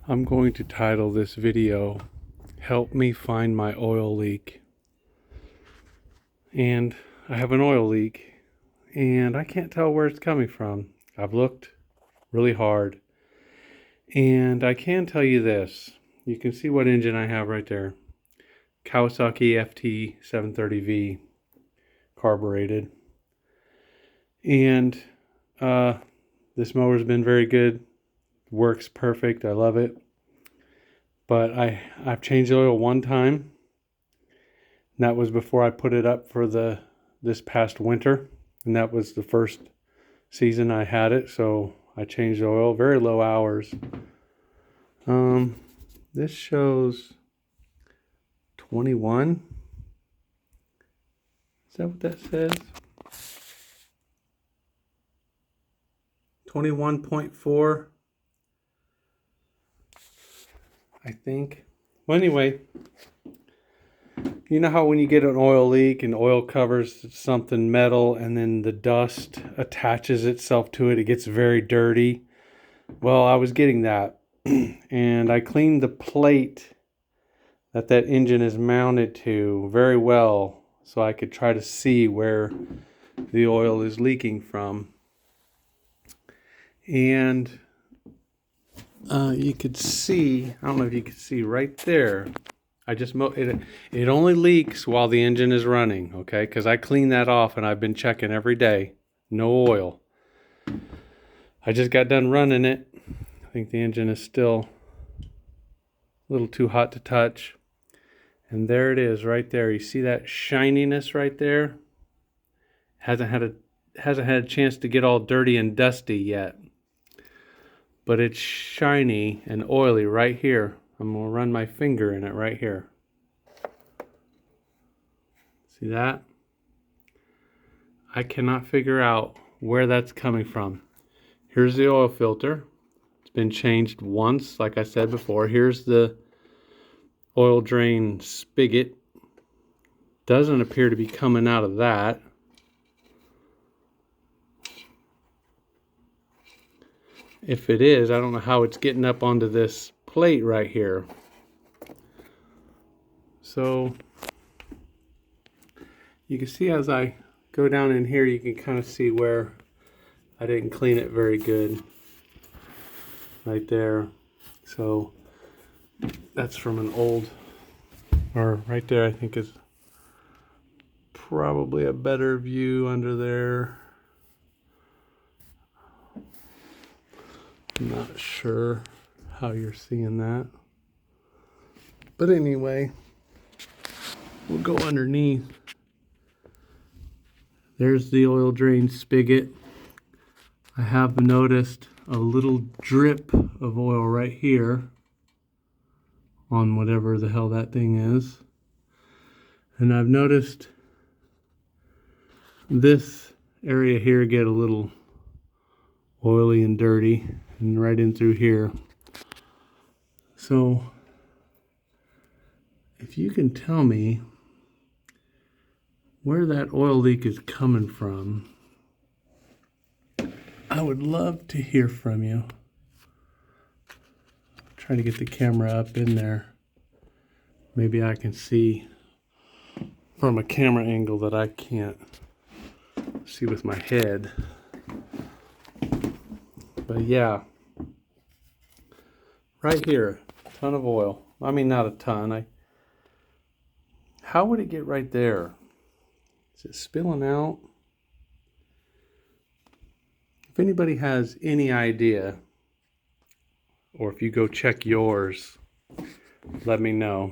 I'm going to title this video, Help Me Find My Oil Leak. And I have an oil leak, and I can't tell where it's coming from. I've looked really hard, and I can tell you this. You can see what engine I have right there. Kawasaki ft730v carbureted. And this mower's been very good. Works perfect. I love it. But I've changed the oil one time. And that was before I put it up for this past winter. And that was the first season I had it. So I changed the oil. Very low hours. This shows 21. Is that what that says? 21.4. I think. Well, anyway, you know how when you get an oil leak and oil covers something metal and then the dust attaches itself to it, it gets very dirty. Well, I was getting that. And I cleaned the plate that engine is mounted to very well so I could try to see where the oil is leaking from. And you could see, I don't know if you could see right there. I just it only leaks while the engine is running, okay? Because I clean that off and I've been checking every day. No oil. I just got done running it. I think the engine is still a little too hot to touch. And there it is right there. You see that shininess right there? Hasn't had a chance to get all dirty and dusty yet. But it's shiny and oily right here. I'm going to run my finger in it right here. See that? I cannot figure out where that's coming from. Here's the oil filter. It's been changed once, like I said before. Here's the oil drain spigot. Doesn't appear to be coming out of that. If it is, I don't know how it's getting up onto this plate right here. So you can see as I go down in here, you can kind of see where I didn't clean it very good. Right there. So that's from an old, or right there I think is probably a better view under there. I'm not sure how you're seeing that. But anyway, we'll go underneath. There's the oil drain spigot. I have noticed a little drip of oil right here on whatever the hell that thing is. And I've noticed this area here get a little oily and dirty, and right in through here. So if you can tell me where that oil leak is coming from, I would love to hear from you. Try to get the camera up in there. Maybe I can see from a camera angle that I can't see with my head. But yeah, right here, a ton of oil. I mean, not a ton. How would it get right there? Is it spilling out? If anybody has any idea, or if you go check yours, let me know.